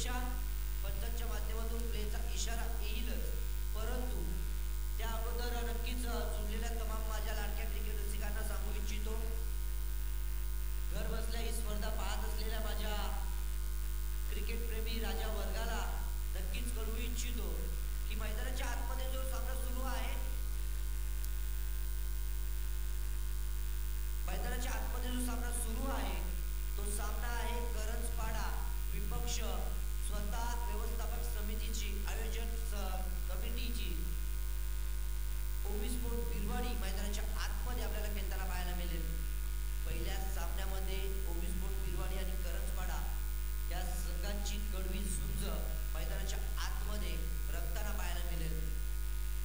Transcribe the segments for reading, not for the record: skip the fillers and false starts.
शुभेच्छा पंचांच्या माध्यमातून प्लेचा इशारा येईलच, परंतु त्या अगोदर नक्कीच जुळलेल्या तमाम माझ्या लाडक्या क्रिकेट रसिकांना सांगू इच्छितो, घर बसल्या ही स्पर्धा पाहत असलेल्या माझ्या क्रिकेट प्रेमी राजा वर्गाला नक्कीच कळवू इच्छितो की मैदानाच्या आतमध्ये जो सामना सुरू आहे, मैदानाच्या आतमध्ये जो सामना सुरू आहे तो सामना आहे करंजपाडा विपक्ष स्वतः व्यवस्थापक समितीची आयोजक कमिटीची ओबी स्पोर्ट बिरवाडी मैदानाच्या आतमध्ये आपल्याला खेळताना पाहायला मिळेल। पहिल्या सामन्यामध्ये ओबी स्पोर्ट बिरवाडी आणि करंजपाडा या संघांची कडवी झुंज मैदानाच्या आतमध्ये रंगताना पाहायला मिळेल।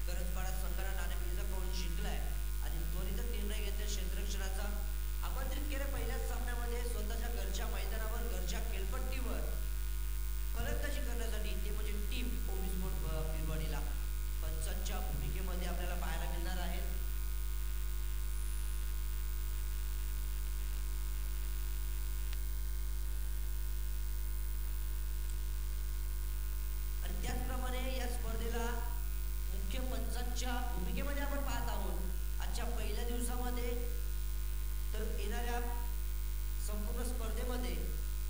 करंजपाडा संघाने नाणेफेकीचा कौल जिंकलाय आणि त्वरित निर्णय घेतला क्षेत्ररक्षणाचा आमंत्रित केले। पहिल्याच सामन्यामध्ये स्वतःच्या घरच्या मैदानावर घरच्या खेळपट्टीवर फलंदाजी करण्यासाठी ते म्हणजे टीम ओबी स्पोर्ट बिरवाडीला पंचांच्या भूमिकेमध्ये आपल्याला पाहायला मिळणार आहे। आणि त्याचप्रमाणे या स्पर्धेला मुख्य पंचांच्या भूमिकेमध्ये आपण पाहत आहोत आजच्या पहिल्या दिवसामध्ये। तर येणाऱ्या संपूर्ण स्पर्धेमध्ये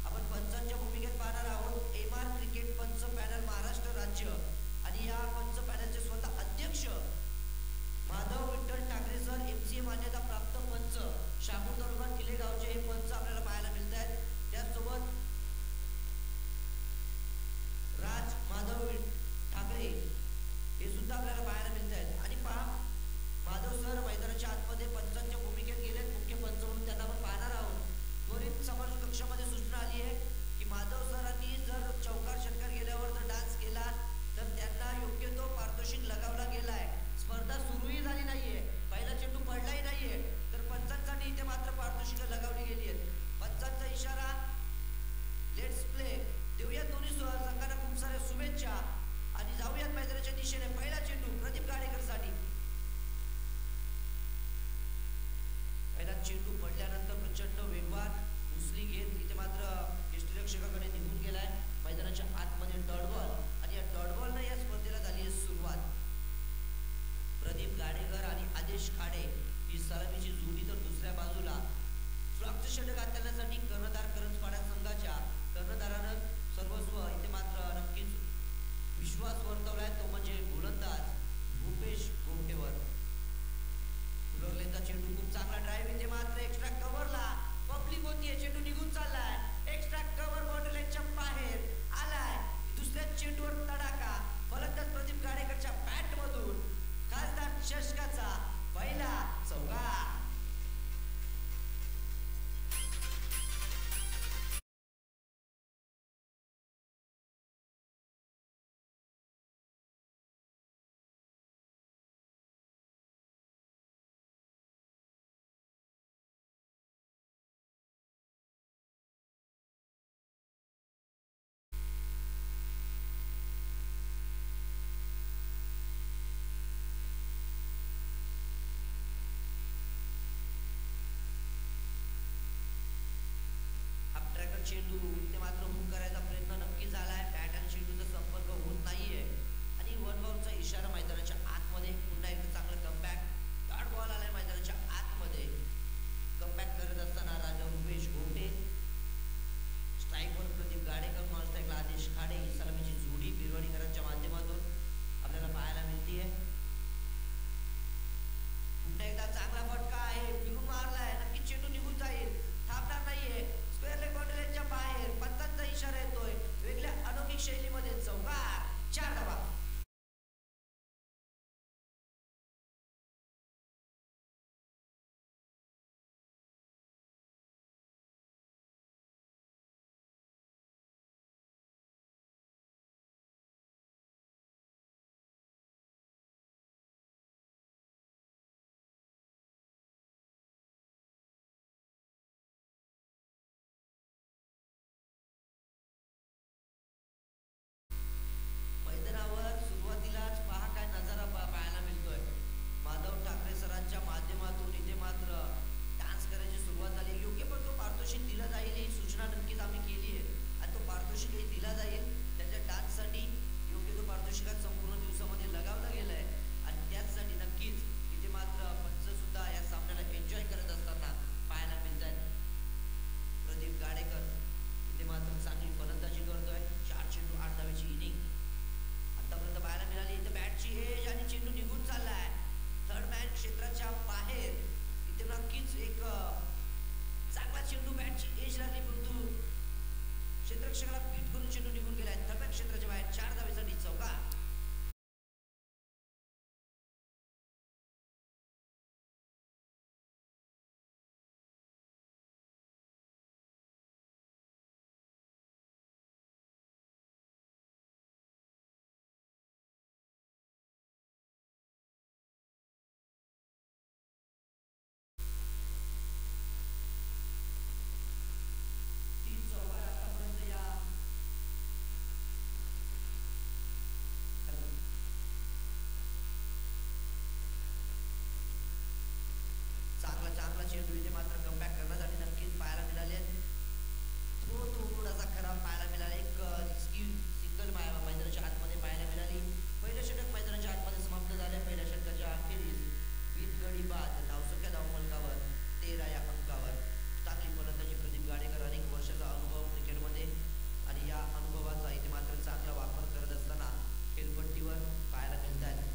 आपण पंचांच्या भूमिकेत पाहणार आहोत एमआर क्रिकेट पंच पॅनल महाराष्ट्र राज्य आणि या पंच पॅनलचे स्वतः अध्यक्ष माधव विठ्ठल ठाकरे सर, एमसीए मान्यता प्राप्त पंच शहापूर तालुका किलेगावचे हे पंच आपल्याला पाहायला मिळत आहेत। त्याचसोबत राज माधव ठाकरे हे सुद्धा आपल्याला पाहायला मिळत आहेत। आणि पहा माधव सर मैदानाच्या आतमध्ये पंचांच्या भूमिकेत गेलेत, मुख्य पंच म्हणून त्यांना आपण पाहणार आहोत। त्वरित समालोचक कक्षामध्ये सूचना आली आहे की माधव सरांनी जर चौकार षटकार गेल्यावर जर डान्स केला तर त्यांना योग्य तो पारितोषिक लगावला गेलाय। स्पर्धा सुरूही झाली नाहीये, पहिला चेंडू पडलाही नाहीये, तर पंचांसाठी इथे मात्र पारितोषिक लगावली गेली आहेत। पंचांचा इशारा लेट्स प्ले देऊया दोन्ही संघांना खूप साऱ्या शुभेच्छा आणि जाऊयात मैदानाच्या दिशेने। पहिला चेंडू प्रदीप गाडेकर साठी, पहिला चेंडू पडल्यानंतर प्रचंड वेगवान उचली घेत इथे मात्र यष्टीरक्षकाकडे निघून गेलाय मैदानाच्या आतमध्ये डॉट बॉल आणि या डॉट बॉलने या स्पर्धेला झाली आहे सुरुवात। प्रदीप गाडेकर आणि आदेश खाडे ही सलामीची जोडी, तर दुसऱ्या बाजूला फ्लॉकचे षटक हाताळण्यासाठी कर्णधार करंजपाडा संघाच्या कर्णधारानं सर्वस्व इथे मात्र नक्कीच विश्वास वर्तवलाय, तो म्हणजे गोलंदाज भूपेश गोमटेवर। फुलरलेचा चेंडू खूप चांगला ड्राइव्ह, इथे मात्र एक्स्ट्रा कव्हरला पब्लिक होतीये, चेंडू निघून चाललाय, एक्स्ट्रा कव्हर बाउंड्रीच्या बाहेर आलाय। दुसऱ्या चेंडूवर तडाखा, फलंदाज प्रदीप गाडेकरच्या बॅट मधून खासदार चषकाचा पहिला चौकार। चेंडू इथे मात्र हुक करायचा प्रयत्न नक्की झालाय, बॅट आणि चेंडूचा संपर्क होत नाहीये आणि वन बाउंडचा इशारा मैदानाच्या आतमध्ये। पुन्हा एकदा चांगलं कमबॅक, डॉट बॉल आलाय मैदानाच्या आतमध्ये। कमबॅक करत असताना राजा रुपेश गोटे, स्ट्राईकवर प्रदीप गाडेकर, नॉन स्ट्राईकला आदेश खाडे ही सलामीची जोडी बिरवाडीकरांच्या माध्यमातून आपल्याला पाहायला मिळतीये। पुन्हा एकदा चांगला फटका आहे, फिरून मारलाय, नक्की चेंडू निघून जाईल, थांबणार नाहीये, स्क्वेअर लेग बाउंड्रीच्या बाहेर। पंचांचा इशारा येतोय, वेगळ्या अनोखी शैलीमध्ये चौकार, 4 धावा। क्षेत्ररक्षकाला पीठ करून चेंडू निघून गेलाय तळव्या क्षेत्राच्या बाहेर 4 धावेसाठी चौका. चांगला चेंडू इथे मात्र कमबॅक करण्यासाठी नक्कीच पाहायला मिळाले. थोडासा खराब पाहायला मिळाला. एक रिस्की सिंगल मैदानाच्या आतमध्ये पाहायला मिळाली. पहिलं षटक मैदानाच्या आतमध्ये समाप्त झाले. पहिल्या षटकाच्या अखेरीस 20 गडी बाद धावसंख्या धावफलकावर 13 या अंकावर. चांगली फलंदाजी प्रदीप गाडेकर, अनेक वर्षाचा अनुभव क्रिकेटमध्ये आणि या अनुभवाचा इथे मात्र चांगला वापर करत असताना खेळपट्टीवर पाहायला मिळत आहे.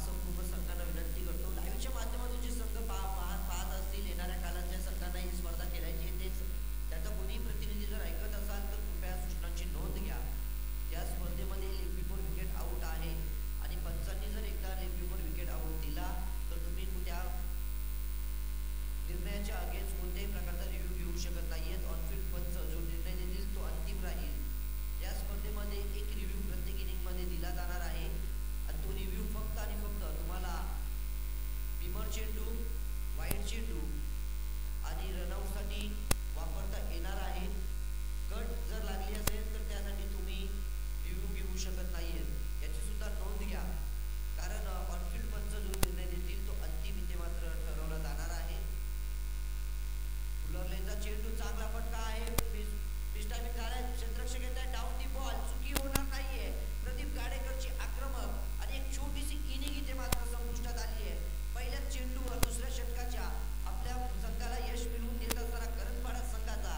संपूर्ण संघांना विनंती करतो, लाईव्हच्या माध्यमातून जे संघ पाहत असतील येणाऱ्या काळात ज्या संघांना ही स्पर्धा खेळायची आहे तेच त्याचा कोणी प्रतिनिधी जर ऐकत असाल तर कृपया सूचनांची नोंद घ्या. त्या स्पर्धेमध्ये लेग बिफोर विकेट आउट आहे आणि पंचांनी जर एकदा लेग बिफोर विकेट आउट दिला तर तुम्ही त्या निर्णयाच्या अगेन्स्ट कोणत्याही प्रकारचा रिव्ह्यू घेऊ शकत नाहीयेत. ऑनफिल्ड पंच जो निर्णय देतील तो अंतिम राहील. या स्पर्धेमध्ये एक रिव्ह्यू प्रत्येक इनिंगमध्ये दिला जाणार आहे आणि तो रिव्ह्यू फक्त आणि फक्त तुम्हाला बिमर चेंडू, वाईड चेंडू आणि रनआउटसाठी वापरता येणार आहे. कट जर लागली असेल तर त्यासाठी तुम्ही रिव्ह्यू घेऊ शकत नाहीये. याची सुद्धा नोंद घ्या कारण ऑनफिल्ड पंच जो निर्णय देतील तो अंतिम इथे मात्र ठरवला जाणार आहे. फुलरलेनचा चेंडू चांगला फटका आहे. मिसटायमिंग झालाय. क्षेत्ररक्षक येत आहे. डाऊन दी बॉल चुकी होणार नाहीये. प्रदीप गाडेकरची आक्रमक आणि एक छोटीशी इनिंग इथे मात्र संपुष्टात आली आहे. पहिल्याच चेंडूवर दुसऱ्या षटकाच्या आपल्या संघाला यश मिळवून देत असताना करंजपाडा संघाचा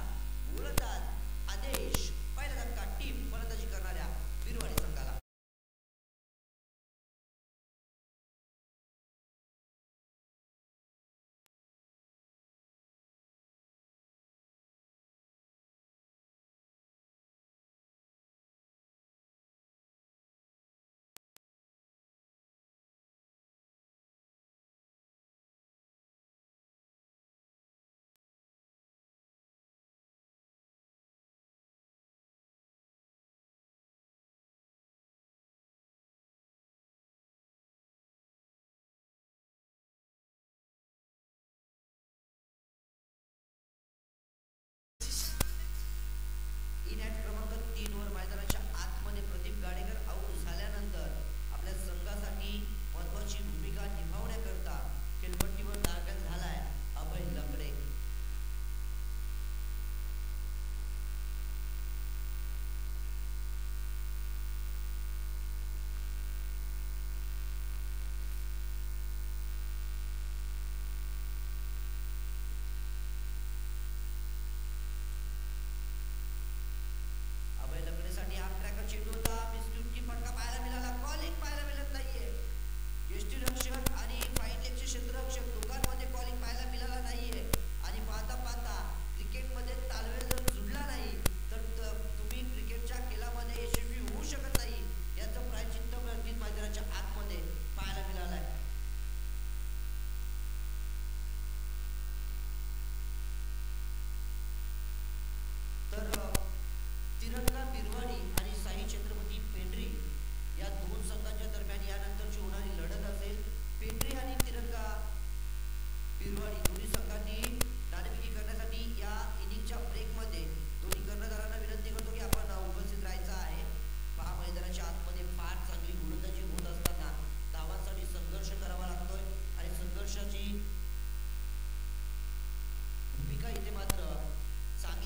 गोलंदाज आदेश, पहिला धक्का टीम फलंदाजी करणाऱ्या बिरवाडी संघाला. इनॅट क्रमांक 3 वर मैदानाच्या आतमध्ये प्रदीप गाडेकर आऊट झाल्यानंतर आपल्या संघासाठी महत्वाची भूमिका निभावण्याकरता खेळपट्टीवर दाखल झालाय अभय लकडे. अभय लकडेसाठी हाफ ट्रॅकर चेंडू होता. मिसट्यूटकी फटका पाहायला मिळाला. कॉलिंग पाहायला मिळत नाहीये. यष्टीरक्षक आणि फाईन लेगचे क्षेत्ररक्षक दोघांमध्ये कॉलिंग पाहायला मिळाला नाहीये आणि पाहता पाहता क्रिकेटमध्ये तालवेल जर जुडला नाही तर तुम्ही क्रिकेटच्या खेळामध्ये यशस्वी होऊ शकत नाही. याचं प्रायचित्त नक्कीच मैदानाच्या आतमध्ये पाहायला मिळालंय. तर तिरंगा बिरवाडी आणि साई छत्रपती पेंढरी या दोन संघांच्या दरम्यान यानंतरची होणारी लढत असेल. पेंढरी आणि तिरंगा बिरवाडी दोन्ही संघांनी नाणेफेकी करण्यासाठी या इनिंगच्या ब्रेकमध्ये दोन्ही कर्णधारांना विनंती करतो की आपण उपस्थित राहायचं आहे. पहा मैदानाच्या आतमध्ये फार चांगली गोलंदाजी होत असताना धावांसाठी संघर्ष करावा लागतोय आणि संघर्षाची भूमिका इथे मात्र चांगली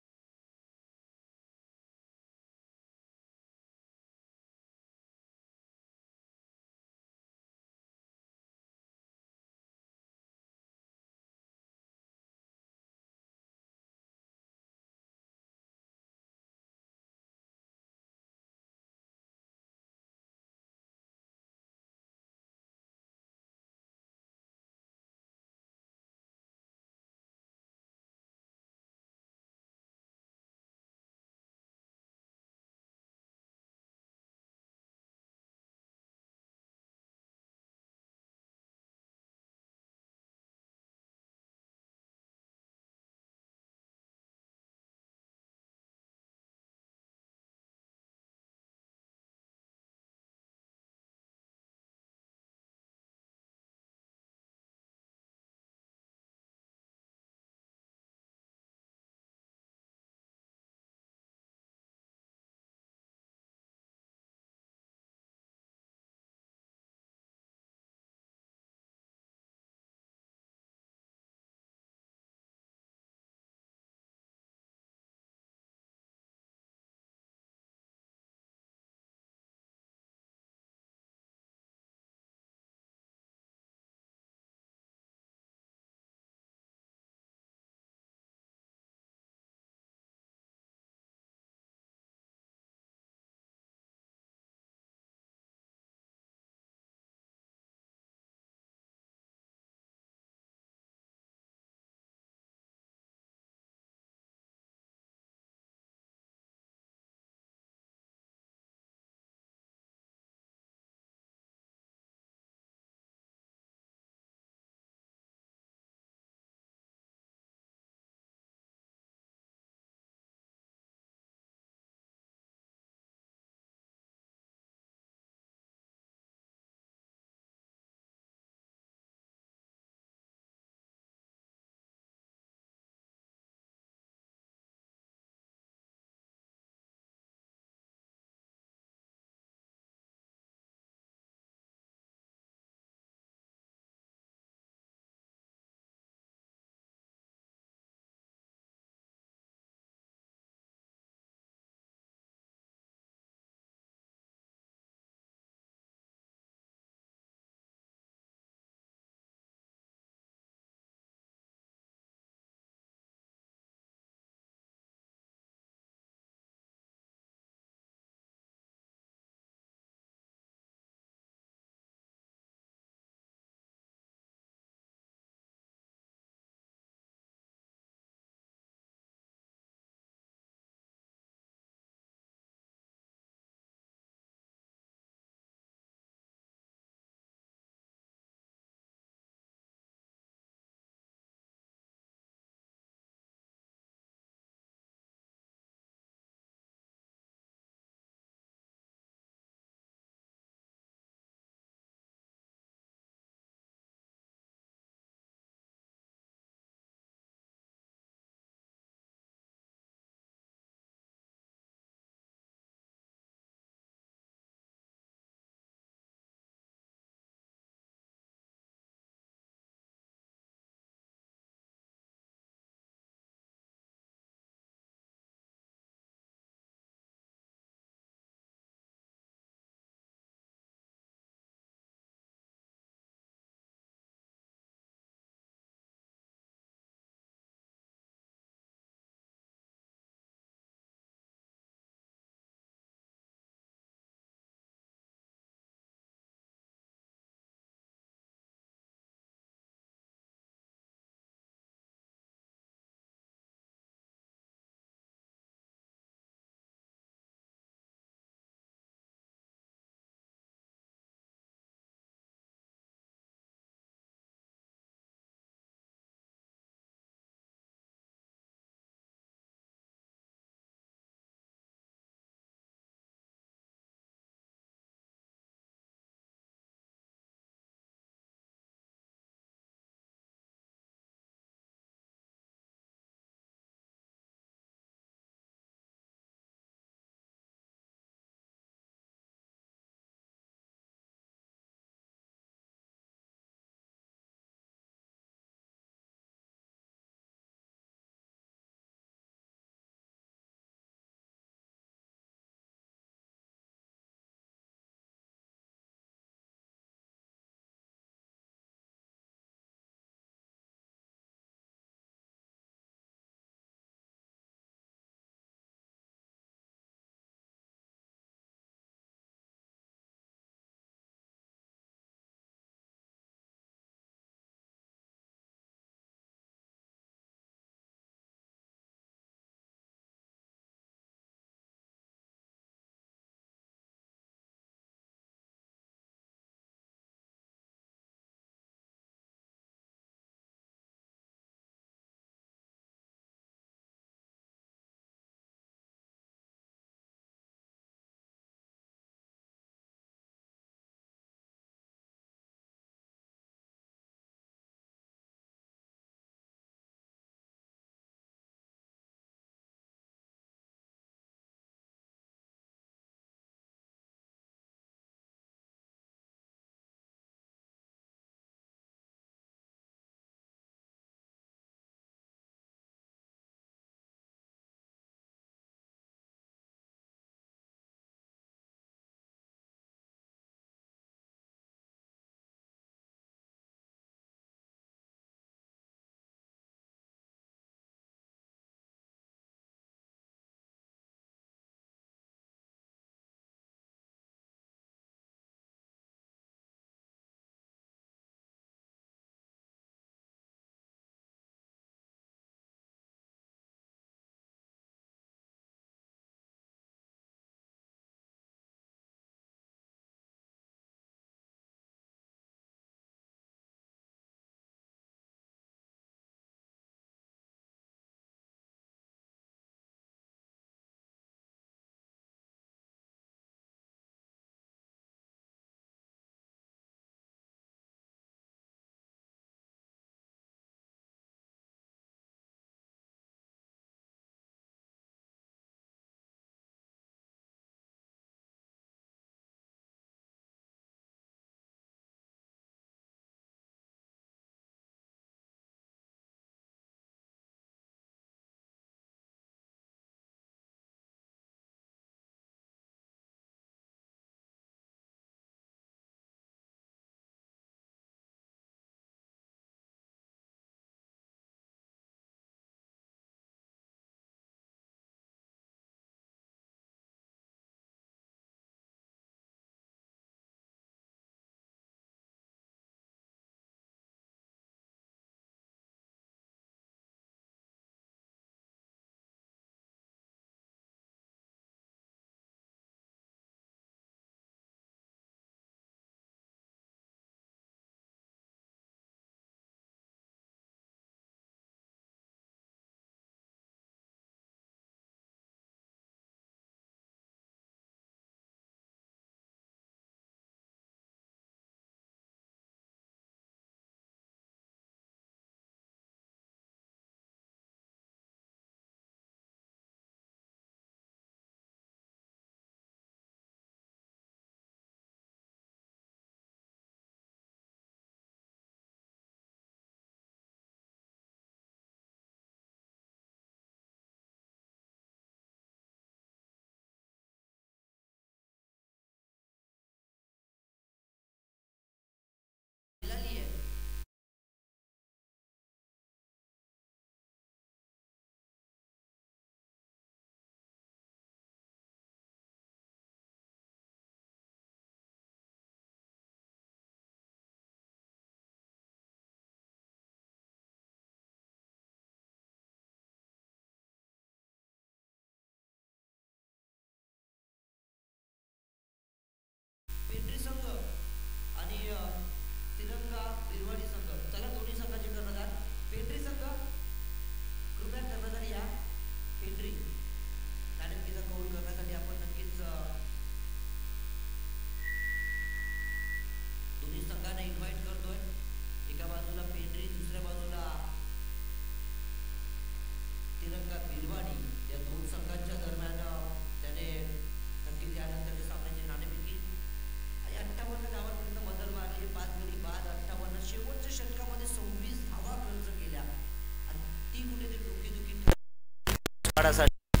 पाडासाठी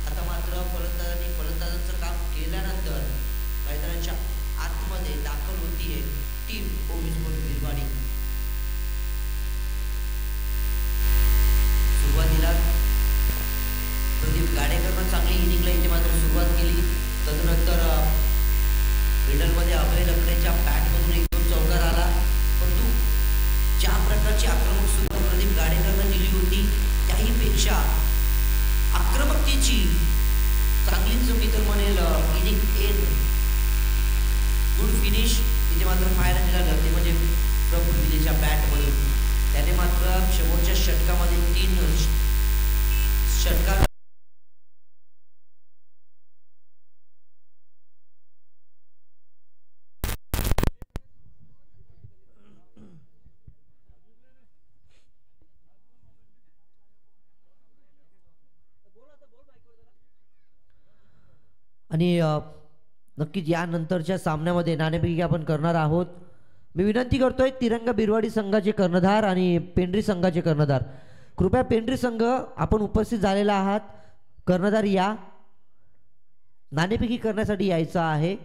आता मात्र फलंदाजांचं काम केल्यानंतर मैदानाच्या आतमध्ये दाखल होतीये टीम ओविस्पोर्ट भिलवाडी. सुरुवातीला प्रदीप गाडेकरनं चांगली इनिंगला इथे मात्र सुरुवात केली. तदनंतर मिडलमध्ये अभय लकडेच्या बॅटमधून एक दोन चौकार आला, परंतु ज्या प्रकारची आक्रमक सुरुवात प्रदीप गाडेकरनं दिली होती त्याहीपेक्षा आक्रमकतेची चांगलीच मी तर म्हणेल इनिंग एंड गुड फिनिश इथे मात्र पाहायला मिळालं. ते म्हणजे प्रफुल्ल विदेच्या बॅटमधून त्याने मात्र शेवटच्या षटकामध्ये 3 षटकार आणि नक्कीच यानंतरच्या सामन्यामध्ये नाणेफेकी आपण करणार आहोत. मी विनंती करतोय तिरंगा बिरवाडी संघाचे कर्णधार आणि पेंढरी संघाचे कर्णधार, कृपया पेंढरी संघ आपण उपस्थित झालेला आहात, कर्णधार या, नाणेफेकी करण्यासाठी यायचं आहे.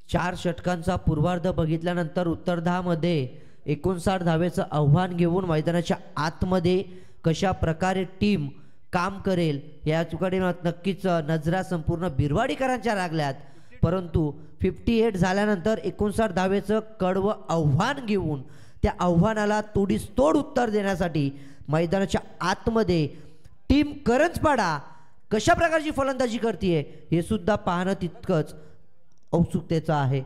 4 षटकांचा पूर्वार्ध बघितल्यानंतर उत्तरार्धामध्ये 59 धावेचं आव्हान घेऊन मैदानाच्या आतमध्ये कशा प्रकारे टीम काम करेल याकडे नक्कीच नजरा संपूर्ण बिरवाडीकरांच्या लागल्यात. परंतु 58 झाल्यानंतर 59 धावेचं कडवं आव्हान घेऊन त्या आव्हानाला तोडीसतोड उत्तर देण्यासाठी मैदानाच्या आतमध्ये टीम करंजपाडा कशा प्रकारची फलंदाजी करते हे सुद्धा पाहणं तितकंच औत्सुकतेचं आहे.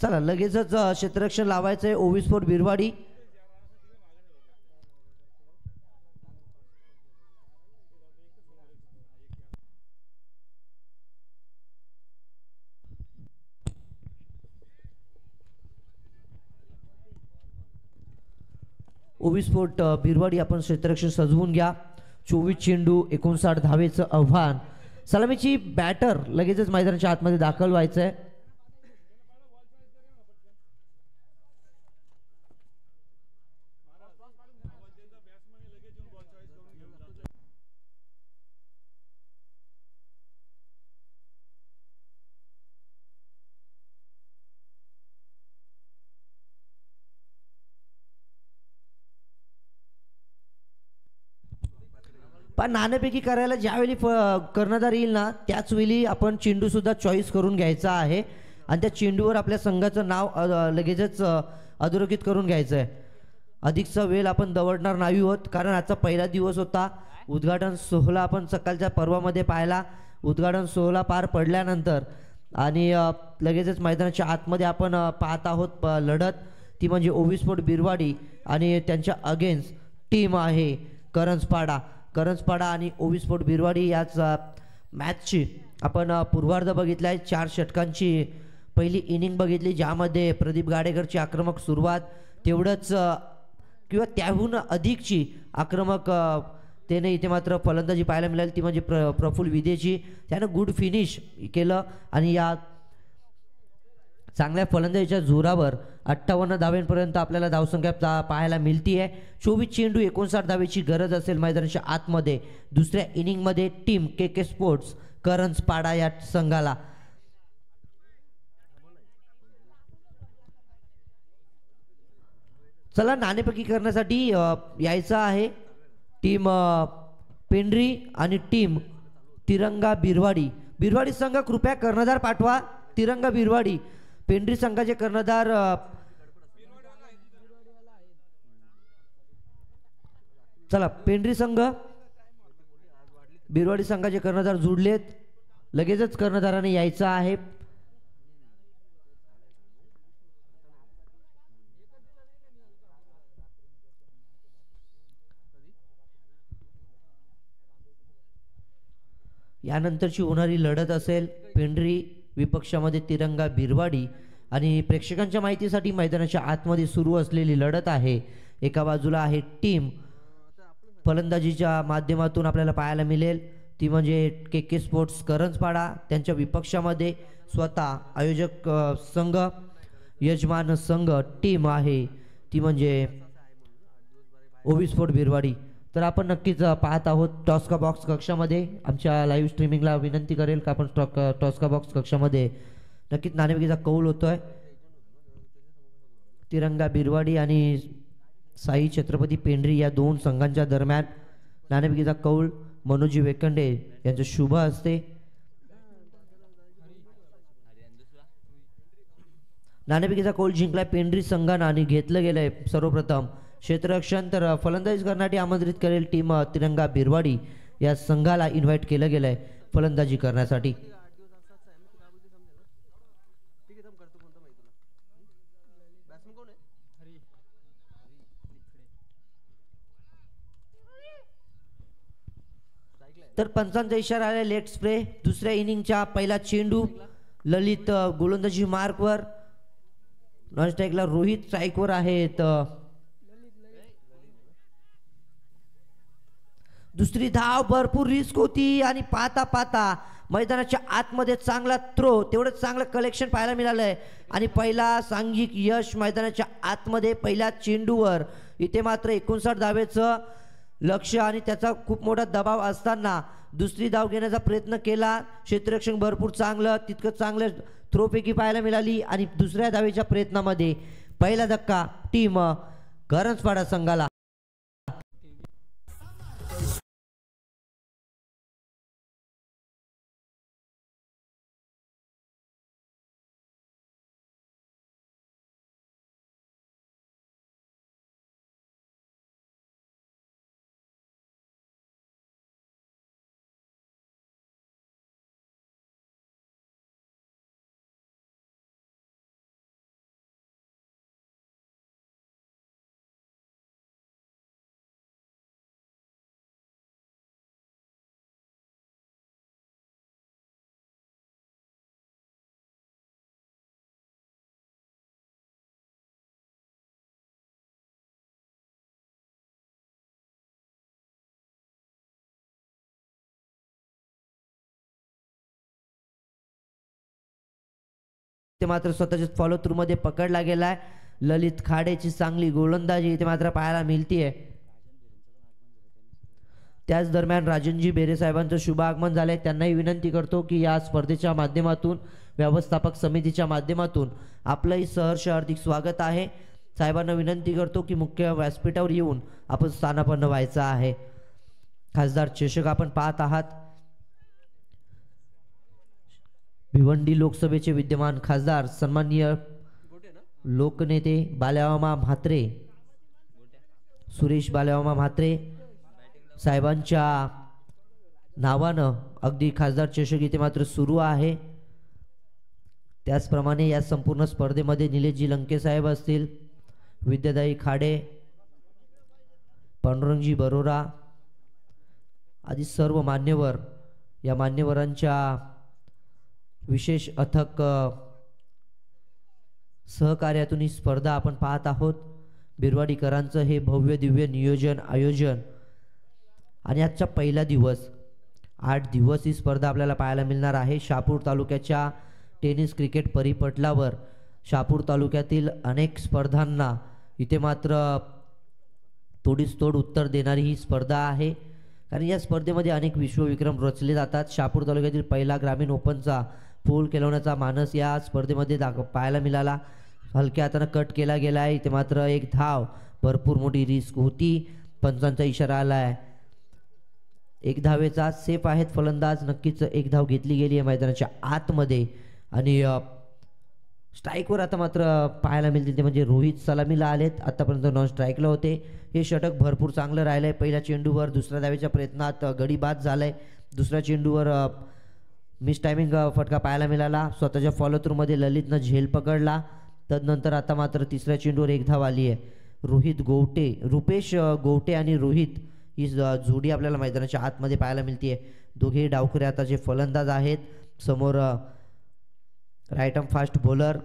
चला लगेचच क्षेत्ररक्षण लावायचं आहे ओविस्पोर्ट बिरवाडी. ओविस्पोर्ट बिरवाडी आपण क्षेत्ररक्षण सजवून घ्या. 24 चेंडू 59 धावेचं आव्हान. सलामीची बॅटर लगेचच मैदानाच्या आतमध्ये दाखल व्हायचं आहे. पण नाणेफेकी करायला ज्यावेळी कर्णधार येईल ना त्याच वेळी आपण चेंडू सुद्धा चॉईस करून घ्यायचा आहे आणि त्या चेंडूवर आपल्या संघाचं नाव लगेचच अधोरेखित करून घ्यायचं आहे. अधिकचा वेळ आपण दवडणार नाही आहोत कारण आजचा पहिला दिवस होता. उद्घाटन सोहळा आपण सकाळच्या पर्वामध्ये पाहिला. उद्घाटन सोहळा पार पडल्यानंतर आणि लगेचच मैदानाच्या आतमध्ये आपण पाहत आहोत लढत, ती म्हणजे ओविस्पोर्ट बिरवाडी आणि त्यांच्या अगेन्स्ट टीम आहे करंजपाडा आणि ओविस्पोर्ट बिरवाडी. याच मॅचची आपण पूर्वार्ध बघितला आहे. 4 षटकांची पहिली इनिंग बघितली ज्यामध्ये प्रदीप गाडेकरची आक्रमक सुरुवात, तेवढंच किंवा त्याहून अधिकची आक्रमक त्याने इथे मात्र फलंदाजी पाहायला मिळाली, ती म्हणजे प्रफुल्ल विदेची. त्यानं गुड फिनिश केलं आणि या चांगल्या फलंदाजीच्या जोरावर 58 धावांपर्यंत आपल्याला धावसंख्या पाहायला मिळती आहे. 24 चेंडू 59 धावेची गरज असेल मैदानाच्या आतमध्ये. दुसऱ्या इनिंगमध्ये टीम के स्पोर्ट्स करंजपाडा या संघाला. चला नाणेफेकी करण्यासाठी यायचं आहे टीम पेंढरी आणि टीम तिरंगा बिरवाडी संघ, कृपया कर्णधार पाठवा. तिरंगा बिरवाडी पेंढरी संघाचे कर्णधार चला पेंढरी संघ बिरवाडी संघाचे कर्णधार जुडलेत. लगेचच कर्णधाराने यायचं आहे. यानंतरची होणारी लढत असेल पेंढरी विपक्षामध्ये तिरंगा बिरवाडी आणि प्रेक्षकांच्या माहितीसाठी मैदानाच्या आतमध्ये सुरू असलेली लढत आहे। एका बाजूला आहे टीम फलंदाजीच्या माध्यमातून आपल्याला पाहायला मिळेल ती म्हणजे के स्पोर्ट्स करंजपाडा, त्यांच्या विपक्षामध्ये स्वतः आयोजक संघ यजमान संघ टीम आहे ती म्हणजे ओवी स्पोर्ट बिरवाडी। तर आपण नक्कीच पाहत आहोत टॉस्का बॉक्स कक्षामध्ये आमच्या लाईव्ह स्ट्रीमिंगला विनंती करेल का आपण टॉस्का बॉक्स कक्षामध्ये नक्कीच नाणेफेकीचा कौल होतोय। तिरंगा बिरवाडी आणि साई छत्रपती पेंढरी या दोन संघांच्या दरम्यान नाणेफेकीचा कौल मनोजी वेकंडे यांच्या शुभ हस्ते। नाणेफेकीचा कौल जिंकलाय पेंढरी संघानं आणि घेतलं गेलंय सर्वप्रथम क्षेत्ररक्षण। तर फलंदाजी करण्यासाठी आमंत्रित करेल टीम तिरंगा बिरवाडी या संघाला इन्व्हाइट केलं गेलंय फलंदाजी करण्यासाठी। तर पंचांचा इशारा आला लेट स्प्रे। दुसऱ्या इनिंगच्या पहिला चेंडू ललित गोलंदाजी मार्कवर, नॉन स्ट्राईकला रोहित स्ट्राईकवर आहेत। दुसरी धाव भरपूर रिस्क होती आणि पाहता पाहता मैदानाच्या आतमध्ये चांगला थ्रो, तेवढंच चांगलं कलेक्शन पाहायला मिळालंय आणि पहिला सांघिक यश मैदानाच्या आतमध्ये पहिल्या चेंडूवर। इथे मात्र 59 धावेचं लक्ष आणि त्याचा खूप मोठा दबाव असताना दुसरी धाव घेण्याचा प्रयत्न केला, क्षेत्ररक्षण भरपूर चांगलं तितकं चांगलं थ्रोपैकी पाहायला मिळाली आणि दुसऱ्या धावेच्या प्रयत्नामध्ये पहिला धक्का टीम करंजपाडा संघाला। ते मात्र स्वतःच्या फॉलो थ्रू मध्ये पकडला गेलाय। ललित खाडेची चांगली गोलंदाजी इथे मात्र पाहायला मिळतीये। त्याच दरम्यान राजनजी बेरे साहेबांचं शुभ आगमन झालंय, त्यांनाही विनंती करतो की या स्पर्धेच्या माध्यमातून व्यवस्थापक समितीच्या माध्यमातून आपलंही सहर्ष हार्दिक स्वागत आहे। साहेबांना विनंती करतो की मुख्य व्यासपीठावर येऊन आपण स्थानापन्न व्हायचं आहे। खासदार चषक आपण पाहत आहात। भिवंडी लोकसभेचे विद्यमान खासदार सन्माननीय लोकनेते बाल्यामामा म्हात्रे, सुरेश बाल्यामामा म्हात्रे साहेबांच्या नावानं अगदी खासदार चषक इथे मात्र सुरू आहे। त्याचप्रमाणे या संपूर्ण स्पर्धेमध्ये निलेशजी लंके साहेब असतील, विद्यादाई खाडे, पांडुरंगजी बरोरा आदी सर्व मान्यवर, या मान्यवरांच्या विशेष अथक सहकार्यातून ही स्पर्धा आपण पाहत आहोत। बिरवाडीकरांचं हे भव्य दिव्य नियोजन आयोजन आणि आजचा पहिला दिवस, 8 दिवस ही स्पर्धा आपल्याला पाहायला मिळणार आहे। शहापूर तालुक्याच्या टेनिस क्रिकेट परिपटलावर शहापूर तालुक्यातील अनेक स्पर्धांना इथे मात्र तोडीस तोड उत्तर देणारी ही स्पर्धा आहे, कारण या स्पर्धेमध्ये अनेक विश्वविक्रम रचले जातात। शहापूर तालुक्यातील पहिला ग्रामीण ओपनचा पोल केलवण्याचा मानस या स्पर्धेमध्ये पाहायला मिळाला। हलक्या हाताने कट केला गेला इथे मात्र एक धाव, भरपूर मोठी रिस्क होती, पंचांचा इशारा आलाय। एक धावेचा सेफ आहेत फलंदाज, नक्कीच एक धाव घेतली गेली आहे मैदानाच्या आतमध्ये आणि स्ट्राईकवर आता मात्र पाहायला मिळते ते म्हणजे रोहित सलामीला आलेत, आतापर्यंत नॉन स्ट्राईकला होते। हे षटक भरपूर चांगलं राहिलंय। पहिल्या चेंडूवर दुसऱ्या धावेच्या प्रयत्नात गडी बाद झालाय, दुसऱ्या चेंडूवर मिस टायमिंग फटका पाहायला मिळाला। स्वतःच्या फॉलो थ्रू मध्ये ललितनं झेल पकडला, तदनंतर आता मात्र तिसऱ्या चेंडूवर एक धाव आली आहे। रुपेश गोवटे आणि रोहित ही जोडी आपल्याला मैदानाच्या आतमध्ये पाहायला मिळते. दोघेही डावखुरे आता जे फलंदाज आहेत. समोर राईट आर्म फास्ट बॉलर.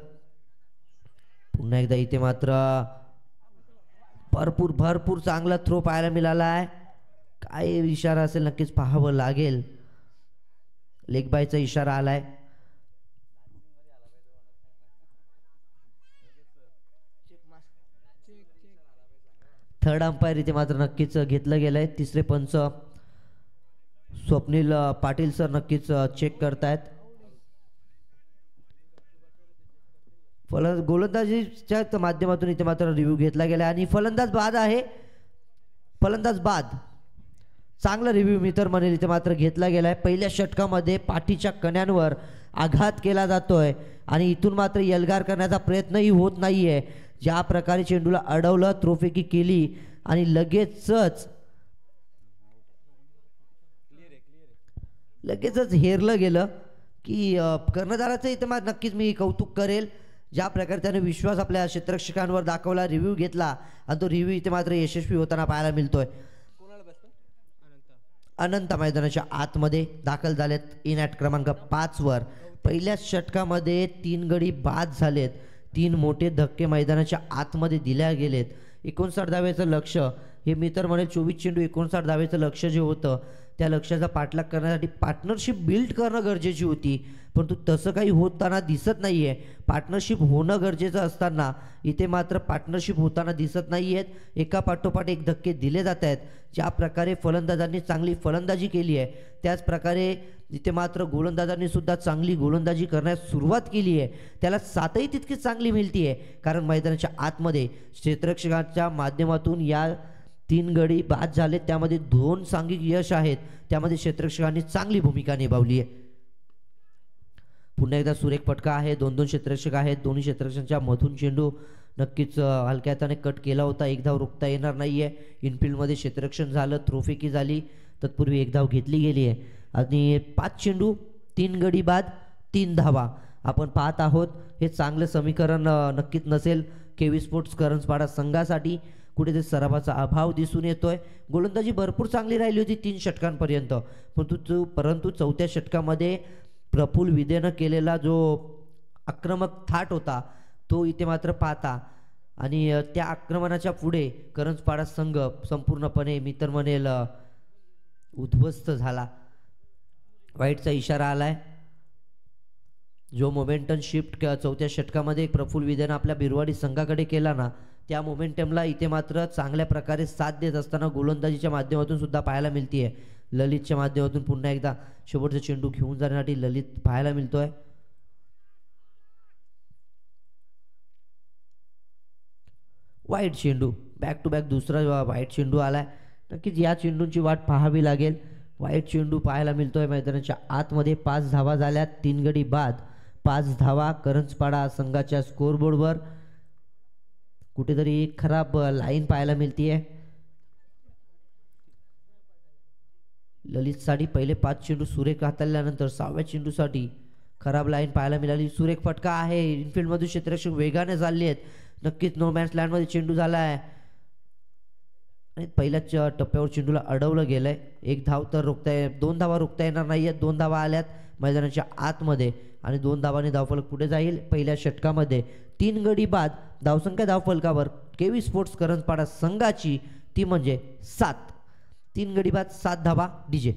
पुन्हा एकदा इथे मात्र भरपूर चांगला थ्रो पाहायला मिळाला आहे. काय इशारा असेल नक्कीच पाहावं लागेल. लेग बायचा इशारा आलाय. थर्ड अंपायर इथे मात्र नक्कीच घेतलं गेलंय. तिसरे पंच स्वप्नील पाटील सर नक्कीच चेक करतायत. गोलंदाजीच्या माध्यमातून इथे मात्र रिव्ह्यू घेतला गेला आणि फलंदाज बाद आहे. फलंदाज बाद. चांगला रिव्ह्यू मी तर म्हणेल इथे मात्र घेतला गेलाय. पहिल्या षटकामध्ये पाठीच्या कण्यांवर आघात केला जातोय आणि इथून मात्र यलगार करण्याचा प्रयत्नही होत नाहीये. ज्या प्रकारे चेंडूला अडवलं, थ्रोफेकी केली आणि लगेचच हेरलं गेलं की कर्णधाराचं इथे मात्र नक्कीच मी कौतुक करेल. ज्या प्रकारे त्याने विश्वास आपल्या क्षेत्ररक्षकांवर दाखवला, रिव्ह्यू घेतला आणि तो रिव्ह्यू इथे मात्र यशस्वी होताना पाहायला मिळतोय. अनंत मैदानाच्या आतमध्ये दाखल झालेत इन ॲट क्रमांक 5 वर. पहिल्या षटकामध्ये 3 गडी बाद झालेत. 3 मोठे धक्के मैदानाच्या आतमध्ये दिल्या गेलेत. 59 धावेचं लक्ष हे मी तर म्हणेल 24 चेंडू 59 धावेचं लक्ष जे होतं त्या लक्ष्याचा पाठलाग करण्यासाठी पार्टनरशिप बिल्ड करणं गरजेची होती, परंतु तसं काही होताना दिसत नाहीये. पार्टनरशिप होणं गरजेचं असताना इथे मात्र पार्टनरशिप होताना दिसत नाही आहेत. एका पाठोपाठ एक धक्के दिले जात आहेत. ज्या प्रकारे फलंदाजांनी चांगली फलंदाजी केली आहे त्याच प्रकारे इथे मात्र गोलंदाजांनी सुद्धा चांगली गोलंदाजी करण्यास सुरुवात केली आहे. त्याला साथही तितकीच चांगली मिळती आहे, कारण मैदानाच्या आतमध्ये क्षेत्ररक्षकांच्या माध्यमातून या 3 गडी बाद झाले. त्यामध्ये 2 सांघिक यश आहेत. त्यामध्ये क्षेत्ररक्षकांनी चांगली भूमिका निभावली आहे. पुन्हा एकदा सुरेख फटका आहे. 2-2 क्षेत्ररक्षक आहेत. दोन्ही क्षेत्ररक्षकांच्या मधून चेंडू नक्कीच हलक्या हाताने कट केला होता. एक धाव रोखता येणार नाहीये. इनफिल्डमध्ये क्षेत्ररक्षण झालं, थ्रोफेकी झाली, तत्पूर्वी एक धाव घेतली गेली आहे आणि 5 चेंडू 3 गडी बाद 3 धावा आपण पाहत आहोत. हे चांगलं समीकरण नक्कीच नसेल केवी स्पोर्ट्स करंजपाडा संघासाठी. कुठेतरी सरावाचा अभाव दिसून येतोय. गोलंदाजी भरपूर चांगली राहिली होती 3 षटकांपर्यंत, परंतु चौथ्या षटकामध्ये प्रफुल्ल विदेनं केलेला जो आक्रमक थाट होता तो इथे मात्र पाहता आणि त्या आक्रमणाच्या पुढे करंजपाडा संघ संपूर्णपणे मी तर म्हणेल उद्ध्वस्त झाला. वाईटचा इशारा आलाय. जो मोमेंटम शिफ्ट चौथ्या षटकामध्ये प्रफुल्ल विदेनं आपल्या बिरवाडी संघाकडे केला ना, त्या मोमेंटमला इथे मात्र चांगल्या प्रकारे साथ देत असताना गोलंदाजीच्या माध्यमातून सुद्धा पाहायला मिळतीये. ललितच्या माध्यमातून पुन्हा एकदा शेवटचा चेंडू घेऊन जाण्यासाठी ललित पाहायला मिळतोय. वाईट चेंडू, बॅक टू बॅक दुसरा वाईट चेंडू आलाय. नक्कीच या चेंडूंची वाट पाहावी लागेल. वाईट चेंडू पाहायला मिळतोय मैदानाच्या आतमध्ये. 5 धावा झाल्यात. 3 गडी बाद 5 धावा करंजपाडा संघाच्या स्कोरबोर्डवर. कुठेतरी एक खराब लाईन पाहायला मिळतीये. ललितसाठी पहिले 5 चेंडू सुरेख हाताळल्यानंतर 6व्या चेंडूसाठी खराब लाईन पाहायला मिळाली. सुरेख फटका आहे. इनफिल्डमधून क्षेत्ररक्षक वेगाने चालले आहेत. नक्कीच नो मॅन्स लँडमध्ये चेंडू झाला आहे आणि पहिल्याच टप्प्यावर चेंडूला अडवलं गेलंय. 1 धाव तर रोखता 2 धावा रोखता येणार नाहीयेत. 2 धावा आल्यात मैदानाच्या आतमध्ये आणि 2 धावांनी धावफलक पुढे जाईल. पहिल्या षटकामध्ये 3 गडी बाद धावसंख्या धावफलकावर केवी स्पोर्ट्स करंजपाडा संघाची ती म्हणजे 7. 3 गडी बाद 7 धावा डीजे.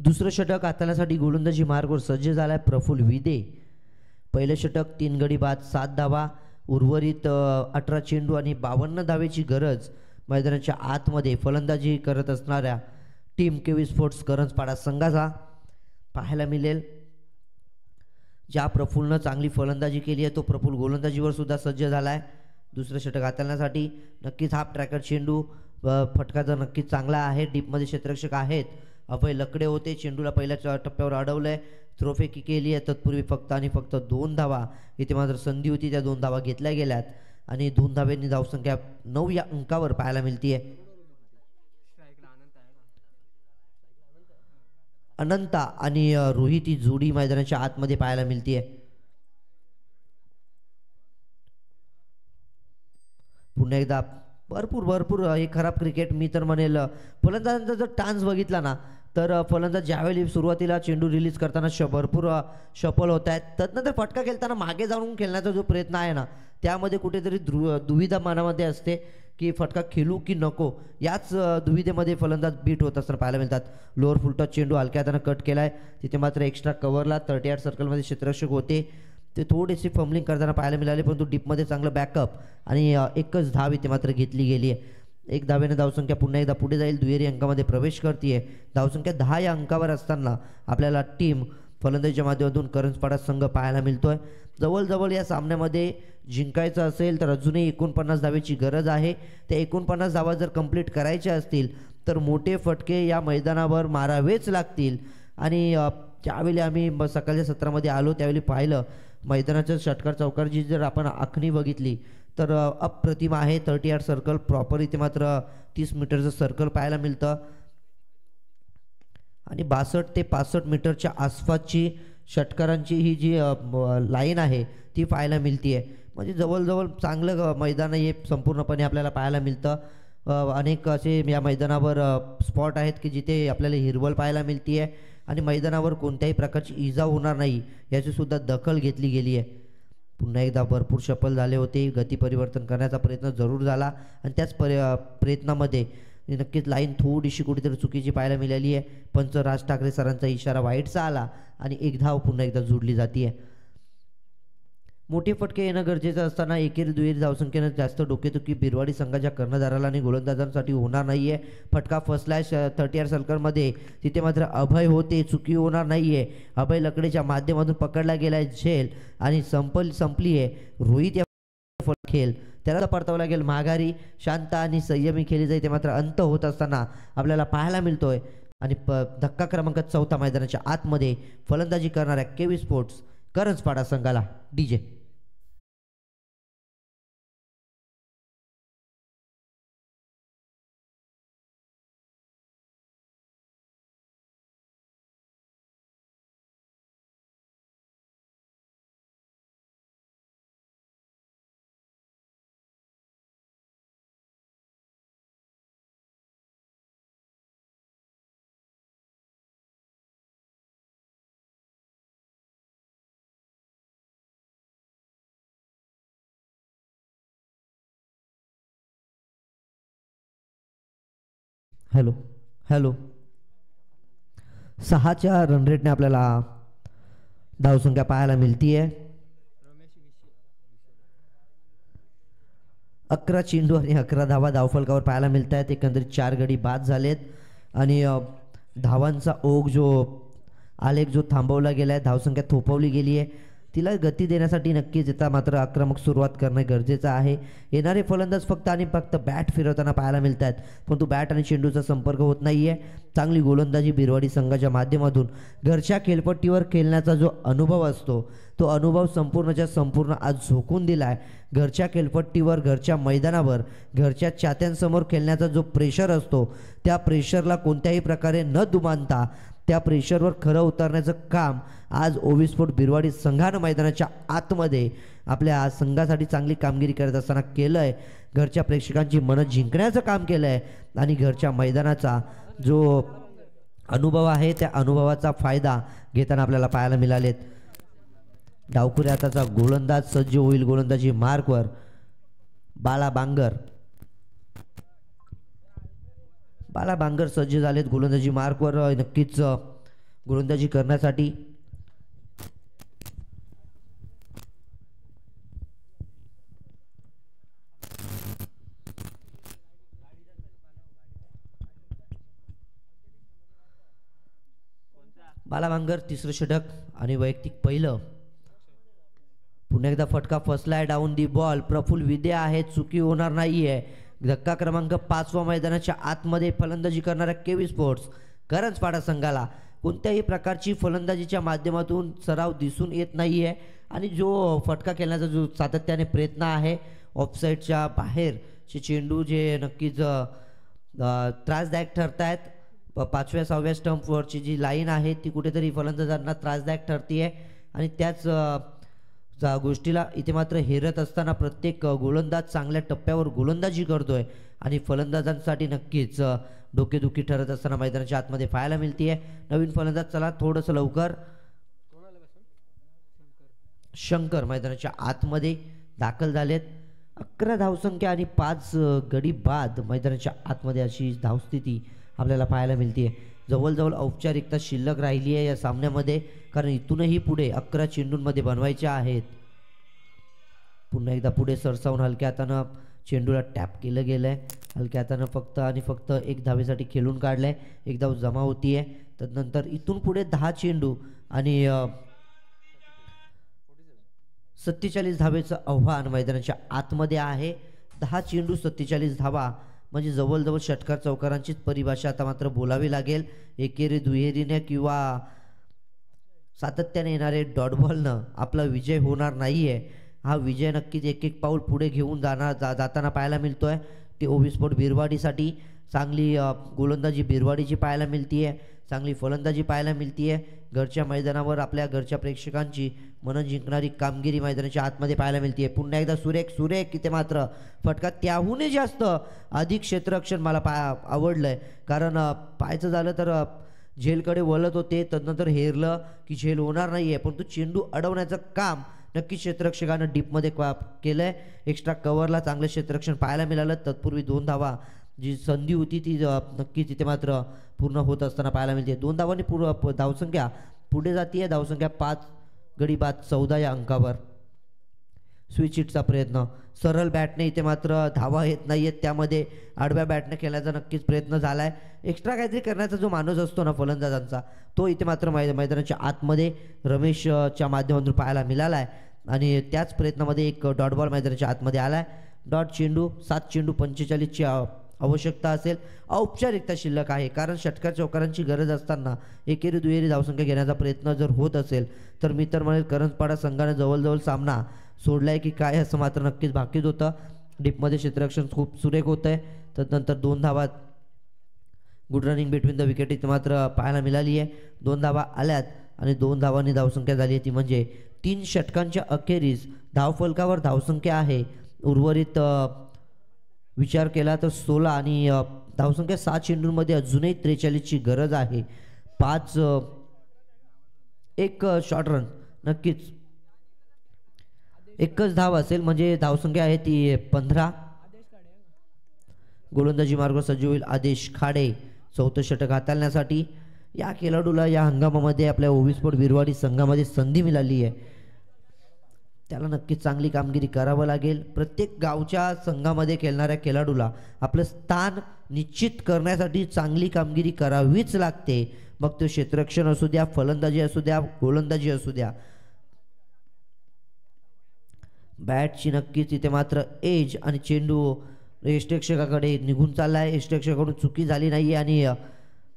दुसरं षटक हाताळण्यासाठी गोलंदाजी मार्गवर सज्ज झालाय प्रफुल्ल विदे. पहिलं षटक 3 गडी बाद 7 धावा. उर्वरित 18 चेंडू आणि 52 धावेची गरज मैदानाच्या आतमध्ये फलंदाजी करत असणाऱ्या टीम केवी स्पोर्ट्स करंजपाडा संघाचा पाहायला मिळेल. ज्या प्रफुल्लनं चांगली फलंदाजी केली आहे तो प्रफुल्ल गोलंदाजीवर सुद्धा सज्ज झाला आहे दुसरं षटक हाताळण्यासाठी. नक्कीच हाफ ट्रॅकर चेंडू फटका तर नक्कीच चांगला आहे. डीपमध्ये क्षेत्ररक्षक आहेत अभय लकडे होते. चेंडूला पहिल्या टप्प्यावर अडवलंय. थ्रोफेकी केली आहे तत्पूर्वी फक्त आणि फक्त 2 धावा. इथे मात्र संधी होती त्या 2 धावा घेतल्या गेल्यात आणि 2 धाव्यांनी धावसंख्या 9 या अंकावर पाहायला मिळतीये. अनंता आणि रोहित ही जोडी मैदानाच्या आतमध्ये पाहायला मिळतीये. पुन्हा एकदा भरपूर हे खराब क्रिकेट मी तर म्हणेल. फलंदाजांचा जर टान्स बघितला ना तर फलंदाज ज्यावेळी सुरुवातीला चेंडू रिलीज करताना भरपूर सफल होत आहेत. त्यानंतर फटका खेळताना मागे जाऊन खेळण्याचा जो प्रयत्न आहे ना त्यामध्ये कुठेतरी दुविधा मनामध्ये असते की फटका खेळू की नको. याच दुविधेमध्ये फलंदाज बीट होत असताना पाहायला मिळतात. लोअर फुलटॉस चेंडू हलक्या हाताने कट केलाय. तिथे मात्र एक्स्ट्रा कव्हरला 38 सर्कलमध्ये क्षेत्ररक्षक होते ते थोडेसे फंबलिंग करताना पाहायला मिळाले परंतु डीपमध्ये चांगलं बॅकअप आणि एकच धाव इथे मात्र घेतली गेली आहे. 1 धावेने धावसंख्या पुन्हा एकदा पुढे जाईल. दुहेरी अंकामध्ये प्रवेश करते. धावसंख्या 10 या अंकावर असताना आपल्याला टीम फलंदाजीच्या माध्यमातून करंजपाडा संघ पाहायला मिळतोय. जवळजवळ या सामन्यामध्ये जिंकायचं असेल तर अजूनही 49 धावेची गरज आहे. त्या 49 धावा जर कंप्लीट करायच्या असतील तर मोठे फटके या मैदानावर मारावेच लागतील. आणि ज्यावेळी आम्ही सकाळच्या सत्रामध्ये आलो त्यावेळी पाहिलं मैदानाच्या षटकार चौकारची जर आपण आखणी बघितली तर अप्रतिम आहे. 38 सर्कल प्रॉपर. इथे मात्र 30 मीटरचं सर्कल पाहायला मिळतं आणि 62 ते 65 मीटरच्या आसपासची षटकारांची ही जी लाईन आहे ती पाहायला मिळतीये. म्हणजे जवळजवळ चांगलं मैदान हे संपूर्णपणे आपल्याला पाहायला मिळतं. अनेक असे या मैदानावर स्पॉट आहेत की जिथे आपल्याला हिरवळ पाहायला मिळतीये आणि मैदानावर कोणत्याही प्रकारची इजा होणार नाही याची सुद्धा दखल घेतली गेली आहे. पुन्हा एकदा भरपूर सफल झाले होते. गती परिवर्तन करण्याचा प्रयत्न जरूर झाला आणि त्याच प्रयत्नामध्ये नक्कीच लाईन थोडीशी कुठेतरी चुकीची पाहायला मिळाली आहे. पंच राज ठाकरे सरांचा इशारा वाईटचा आला आणि 1 धाव पुन्हा एकदा जोडली जाते. मोठे फटके येणं गरजेचं असताना एकेरी दुहेरी धावसंख्येनं जास्त डोकेदुखी बिरवाडी संघाच्या कर्णधाराला आणि गोलंदाजांसाठी होणार नाहीये. फटका फसलाय 38 सर्कलमध्ये. तिथे मात्र अभय होते. चुकी होणार नाहीये. अभय लकडेच्या माध्यमातून पकडला गेलाय झेल आणि संपली आहे. रोहित या खेळ त्याला परतावं लागेल माघारी. शांत आणि संयमी खेळली जाईल. ते मात्र अंत होत असताना आपल्याला पाहायला मिळतोय. आणि धक्का क्रमांक 4 मैदानाच्या आतमध्ये फलंदाजी करणाऱ्या केवी स्पोर्ट्स करंजपाडा संघाला डीजे. हॅलो हॅलो 6च्या रन रेटने आपल्याला धावसंख्या पाहायला मिळतीये. 11 चेंडू आणि 11 धावा धावफलकावर पाहायला मिळत आहेत. एकंदरीत 4 गडी बाद झालेत आणि धावांचा ओघ जो आलेख जो थांबवला गेला आहे, धावसंख्या थोपवली गेली आहे, तिला गती देण्यासाठी नक्कीच आता मात्र आक्रमक सुरुवात करणं गरजेचं आहे. येणारे फलंदाज फक्त आणि फक्त बॅट फिरवताना पाहायला मिळत आहेत परंतु बॅट आणि चेंडूचा संपर्क होत नाही आहे. चांगली गोलंदाजी बिरवाडी संघाच्या माध्यमातून घरच्या खेळपट्टीवर खेळण्याचा जो अनुभव असतो तो अनुभव संपूर्णच्या संपूर्ण आज झोकून दिला आहे. घरच्या खेळपट्टीवर घरच्या मैदानावर घरच्या चाहत्यांसमोर खेळण्याचा जो प्रेशर असतो त्या प्रेशरला कोणत्याही प्रकारे न दुमानता त्या प्रेशरवर खरं उतरण्याचं काम आज ओवी स्पोर्ट बिरवाडी संघानं मैदानाच्या आतमध्ये आपल्या संघासाठी चांगली कामगिरी करत असताना केलं आहे. घरच्या प्रेक्षकांची मनं जिंकण्याचं काम केलं आहे आणि घरच्या मैदानाचा जो अनुभव आहे त्या अनुभवाचा फायदा घेताना आपल्याला पाहायला मिळालेत. डावखुरी हाताचा गोलंदाज सज्ज होईल गोलंदाजी मार्कवर. बाला बांगर सज्ज झालेत गोलंदाजी मार्कवर नक्कीच गोलंदाजी करण्यासाठी. बालाभांगर तिसरं षटक आणि वैयक्तिक पहिलं. पुन्हा एकदा फटका फसलाय डाऊन दी बॉल. प्रफुल्ल विदे आहे, चुकी होणार नाहीये. धक्का क्रमांक 5 मैदानाच्या आतमध्ये फलंदाजी करणाऱ्या केवी स्पोर्ट्स करंजपाडा संघाला कोणत्याही प्रकारची फलंदाजीच्या माध्यमातून सराव दिसून येत नाहीये आणि जो फटका खेळण्याचा जो सातत्याने प्रयत्न आहे ऑफसाईडच्या बाहेरचे चेंडू जे नक्कीच त्रासदायक ठरत आहेत. 5व्या 6व्या स्टंपवरची जी लाईन आहे ती कुठेतरी फलंदाजांना त्रासदायक ठरते आणि त्याच गोष्टीला इथे मात्र हेरत असताना प्रत्येक गोलंदाज चांगल्या टप्प्यावर गोलंदाजी करतोय आणि फलंदाजांसाठी नक्कीच डोकेदुखी ठरत असताना मैदानाच्या आतमध्ये पाहायला मिळते. नवीन फलंदाज चला थोडंसं लवकर. शंकर मैदानाच्या आतमध्ये दाखल झालेत. 11 धावसंख्या आणि 5 गडी बाद मैदानाच्या आतमध्ये अशी धावस्थिती आपल्याला पाहायला मिळते. जवळजवळ औपचारिकता शिल्लक राहिली आहे या सामन्यामध्ये, कारण इथूनही पुढे 11 चेंडूंमध्ये बनवायच्या आहेत. पुन्हा एकदा पुढे सरसावून हलक्या हातानं चेंडूला टॅप केलं गेलंय. हलक्या हातानं फक्त आणि फक्त 1 धावेसाठी खेळून काढलंय. एक धाव जमा होतीये. तदनंतर इथून पुढे 10 चेंडू आणि 47 धावेचं आव्हान मैदानाच्या आतमध्ये आहे. 10 चेंडू 47 धावा म्हणजे जवळजवळ षटकार चौकारांचीच परिभाषा आता मात्र बोलावी लागेल. एकेरी दुहेरीने किंवा सातत्याने येणारे डॉट बॉलनं आपला विजय होणार नाहीये. हा विजय नक्कीच एक एक पाऊल पुढे घेऊन जाताना पाहायला मिळतोय. ते ओवी स्पोर्ट बिरवाडीसाठी चांगली गोलंदाजी बिरवाडीची पाहायला मिळतीये, चांगली फलंदाजी पाहायला मिळतीये. घरच्या मैदानावर आपल्या घरच्या प्रेक्षकांची मन जिंकणारी कामगिरी मैदानाच्या आतमध्ये पाहायला मिळतीये. पुन्हा एकदा सुरेख इथे मात्र फटका त्याहूनही जास्त अधिक क्षेत्ररक्षण मला आवडलंय, कारण पाहायचं झालं तर झेलकडे वळत होते, तदनंतर हेरलं की झेल होणार नाहीये, पण तो चेंडू अडवण्याचं काम नक्की क्षेत्ररक्षकानं डीपमध्ये केलंय. एक्स्ट्रा कव्हरला चांगलं क्षेत्ररक्षण पाहायला मिळालं. तत्पूर्वी 2 धावा जी संधी होती ती नक्कीच तिथे मात्र पूर्ण होत असताना पाहायला मिळते. 2 धावांनी धावसंख्या पुढे जातीये. धावसंख्या 5 गडी बाद 14 या अंकावर. स्विच हिटचा प्रयत्न सरळ बॅटने इथे मात्र धावा येत नाहीयेत, त्यामध्ये आडव्या बॅटने खेळण्याचा नक्कीच प्रयत्न झालाय. एक्स्ट्रा काहीतरी करण्याचा जो माणूस असतो ना फलंदाजांचा, तो इथे मात्र मैदानाच्या आतमध्ये रमेशच्या माध्यमातून पाहायला मिळाला आहे आणि त्याच प्रयत्नामध्ये एक डॉट बॉल मैदानाच्या आतमध्ये आलाय. डॉट चेंडू 7 चेंडू 45ची आवश्यकता असेल. औपचारिकता शिल्लक आहे, कारण षटकार चौकारांची गरज असताना एकेरी दुहेरी धावसंख्या घेण्याचा प्रयत्न जर होत असेल तर मी तर म्हणेल करंजपाडा संघाने जवळजवळ सामना सोडलाय की काय असं मात्र नक्कीच भाकीत होतं. डीपमध्ये क्षेत्ररक्षण खूप सुरेख होत आहे. तदनंतर 2 धावा good running between the wicket इथे मात्र पाहायला मिळाली आहे. 2 धावा आल्यात आणि 2 धावांनी धावसंख्या झाली आहे ती म्हणजे 3 षटकांच्या अखेरीस धावफलकावर धावसंख्या आहे उर्वरित विचार केला तर 16 आणि धावसंख्या 7 चेंडूंमध्ये अजूनही 43ची गरज आहे. 5 एक शॉर्ट रन नक्कीच एकच धाव असेल म्हणजे धावसंख्या आहे ती 15. गोलंदाजी मार्ग सज्ज होईल आदेश खाडे 4थं षटक हाताळण्यासाठी. या खेळाडूला या हंगामामध्ये आपल्या ओवी स्पोर्ट बिरवाडी संघामध्ये संधी मिळाली आहे. त्याला नक्कीच चांगली कामगिरी करावं लागेल. प्रत्येक गावच्या संघामध्ये खेळणाऱ्या खेळाडूला आपलं स्थान निश्चित करण्यासाठी चांगली कामगिरी करावीच लागते. मग तो क्षेत्ररक्षण असू द्या, फलंदाजी असू द्या, गोलंदाजी असू द्या. बॅटची नक्कीच इथे मात्र एज आणि चेंडू यष्टिरक्षकाकडे निघून चाललाय. यष्टिरक्षकाकडून चुकी झाली नाही आणि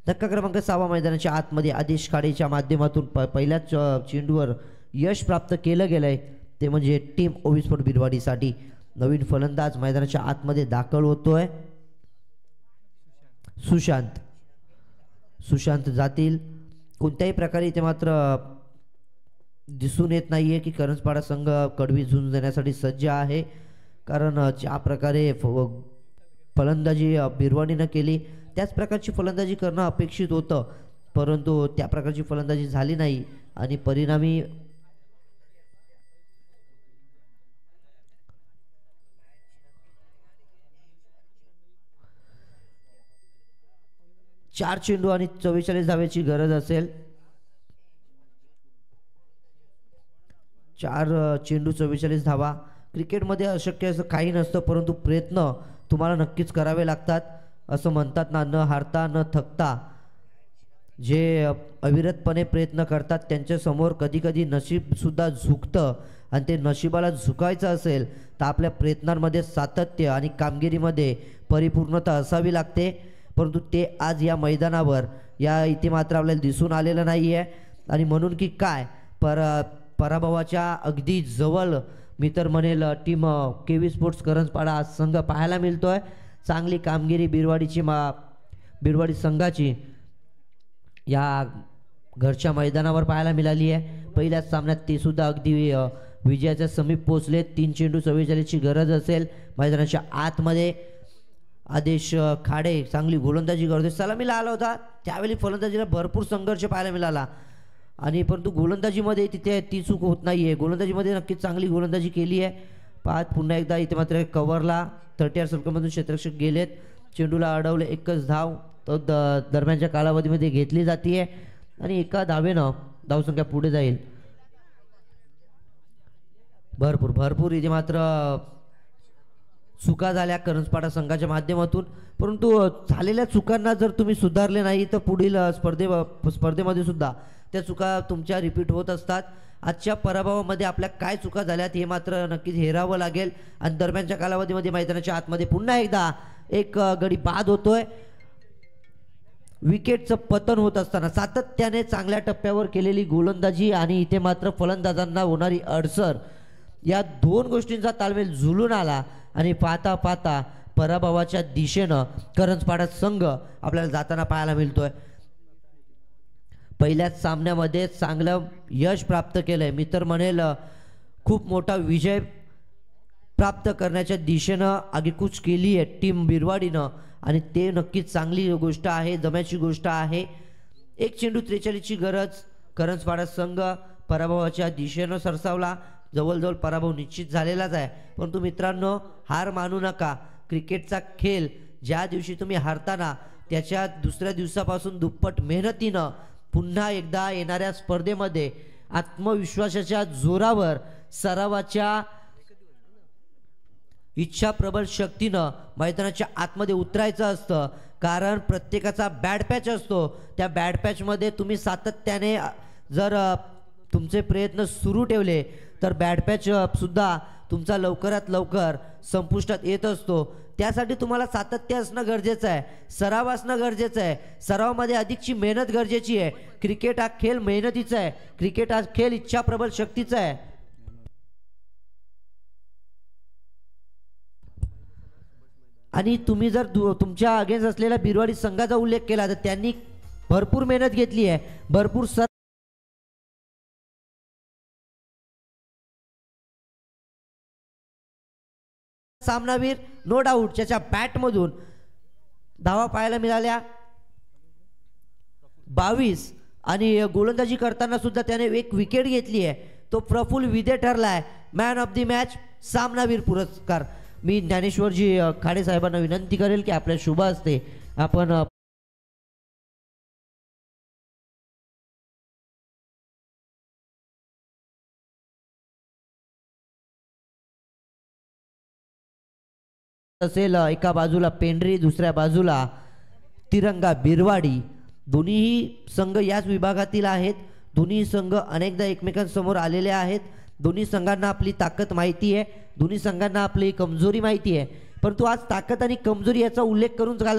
धक्का क्रमांक 6 मैदानाच्या आतमध्ये आदेश खाडेच्या माध्यमातून पहिल्याच चेंडूवर यश प्राप्त केलं गेलंय. ते म्हणजे टीम ओवी स्पोर्ट बिरवाडीसाठी नवीन फलंदाज मैदानाच्या आतमध्ये दाखल होतोय. सुशांत जातील. कोणत्याही प्रकारे इथे मात्र दिसून येत नाहीये की करंजपाडा संघ कडवी झुंज देण्यासाठी सज्ज आहे, कारण ज्या प्रकारे फलंदाजी बिरवाडीनं केली त्याच प्रकारची फलंदाजी करणं अपेक्षित होतं, परंतु त्या प्रकारची फलंदाजी झाली नाही आणि परिणामी चार चेंडू आणि 44 धावेची गरज असेल. 4 चेंडू 44 धावा. क्रिकेटमध्ये अशक्य असं काही नसतं, परंतु प्रयत्न तुम्हाला नक्कीच करावे लागतात. असं म्हणतात ना, न हारता न थकता जे अविरतपणे प्रयत्न करतात त्यांच्यासमोर कधीकधी नशीबसुद्धा झुकतं आणि ते नशिबाला झुकायचं असेल तर आपल्या प्रयत्नांमध्ये सातत्य आणि कामगिरीमध्ये परिपूर्णता असावी लागते. परंतु ते आज या मैदानावर या इथे मात्र आपल्याला दिसून आलेलं नाही आहे आणि म्हणून की काय पराभवाच्या अगदी जवळ मी तर म्हणेल टीम केवी स्पोर्ट्स करंजपाडा संघ पाहायला मिळतो आहे. चांगली कामगिरी बिरवाडी संघाची या घरच्या मैदानावर पाहायला मिळाली आहे. पहिल्याच सामन्यात ते सुद्धा अगदी विजयाच्या समीप पोहोचले. 3 चेंडू 44ची गरज असेल. मैदानाच्या आतमध्ये आदेश खाडे चांगली गोलंदाजी करतोय. सलामीला आला होता त्यावेळी फलंदाजीला भरपूर संघर्ष पाहायला मिळाला आणि परंतु गोलंदाजीमध्ये तिथे ती चूक होत नाही आहे. गोलंदाजीमध्ये नक्कीच चांगली गोलंदाजी केली आहे. पाहत पुन्हा एकदा इथे मात्र कव्हरला 30 सर्कलमधून क्षेत्ररक्षक गेलेत. चेंडूला अडवले. एकच धाव तो दरम्यानच्या कालावधीमध्ये घेतली जाते आणि एका धावेनं धावसंख्या पुढे जाईल. भरपूर इथे मात्र चुका झाल्या करंजपाडा संघाच्या माध्यमातून. परंतु झालेल्या चुकांना जर तुम्ही सुधारले नाही तर पुढील स्पर्धेमध्ये सुद्धा त्या चुका तुमच्या रिपीट होत असतात. आजच्या पराभवामध्ये आपल्या काय चुका झाल्यात हे मात्र नक्कीच हेरावं लागेल आणि दरम्यानच्या कालावधीमध्ये मैदानाच्या आतमध्ये पुन्हा एकदा एक गडी बाद होतोय. विकेटचं पतन होत असताना सातत्याने चांगल्या टप्प्यावर केलेली गोलंदाजी आणि इथे मात्र फलंदाजांना होणारी अडसर या दोन गोष्टींचा ताळमेळ जुळून आला आणि पाहता पाहता पराभवाच्या दिशेनं करंजपाडा संघ आपल्याला जाताना पाहायला मिळतोय. पहिल्याच सामन्यामध्ये चांगलं यश प्राप्त केलंय. मी तर म्हणेल खूप मोठा विजय प्राप्त करण्याच्या दिशेनं आगेकूच केली आहे टीम बिरवाडीनं आणि ते नक्कीच चांगली गोष्ट आहे, जम्याची गोष्ट आहे. 1 चेंडू 43ची गरज. करंजपाडा संघ पराभवाच्या दिशेनं सरसावला. जवळजवळ पराभव निश्चित झालेलाच आहे. परंतु मित्रांनो हार मानू नका. क्रिकेटचा खेळ ज्या दिवशी तुम्ही हारताना त्याच्या दुसऱ्या दिवसापासून दुप्पट मेहनतीनं पुन्हा एकदा येणाऱ्या स्पर्धेमध्ये आत्मविश्वासाच्या जोरावर सरावाच्या इच्छा प्रबल शक्तीनं मैदानाच्या आतमध्ये उतरायचं असतं. कारण प्रत्येकाचा बॅड पॅच असतो. त्या बॅड पॅचमध्ये तुम्ही सातत्याने जर तुमचे प्रयत्न सुरू ठेवले तर बॅड पॅच सुद्धा तुमचा लवकरात लवकर संपुष्टात येत असतो. त्यासाठी तुम्हाला सातत्य असणं गरजेचं आहे, सराव असणं गरजेचं आहे. सरावामध्ये अधिकची मेहनत गरजेची आहे. क्रिकेट हा खेळ मेहनतीचा आहे. क्रिकेट हा खेळ इच्छा प्रबल शक्तीचा आहे. आणि तुम्ही जर तुमच्या अगेन्स्ट असलेल्या बिरवाडी संघाचा उल्लेख केला तर त्यांनी भरपूर मेहनत घेतली आहे. भरपूर सामनावीर नो डाऊट ज्याच्या बॅटमधून धावा पाहायला मिळाल्या 22 आणि गोलंदाजी करताना सुद्धा त्याने एक विकेट घेतली आहे. तो प्रफुल्ल विदे ठरलाय मॅन ऑफ द मॅच सामनावीर पुरस्कार. मी ज्ञानेश्वरजी खाडे साहेबांना विनंती करेल की आपल्या शुभ हस्ते आपण असेल एका बाजूला पेंढरी दुसऱ्या बाजूला तिरंगा बिरवाडी. दोन्हीही संघ याच विभागातील आहेत. दोन्ही संघ अनेकदा एकमेकांसमोर आलेले आहेत. दोन्ही संघांना आपली ताकद माहिती आहे. दोन्ही संघांना आपली कमजोरी माहिती आहे. परंतु आज ताकद आणि कमजोरी याचा उल्लेख करून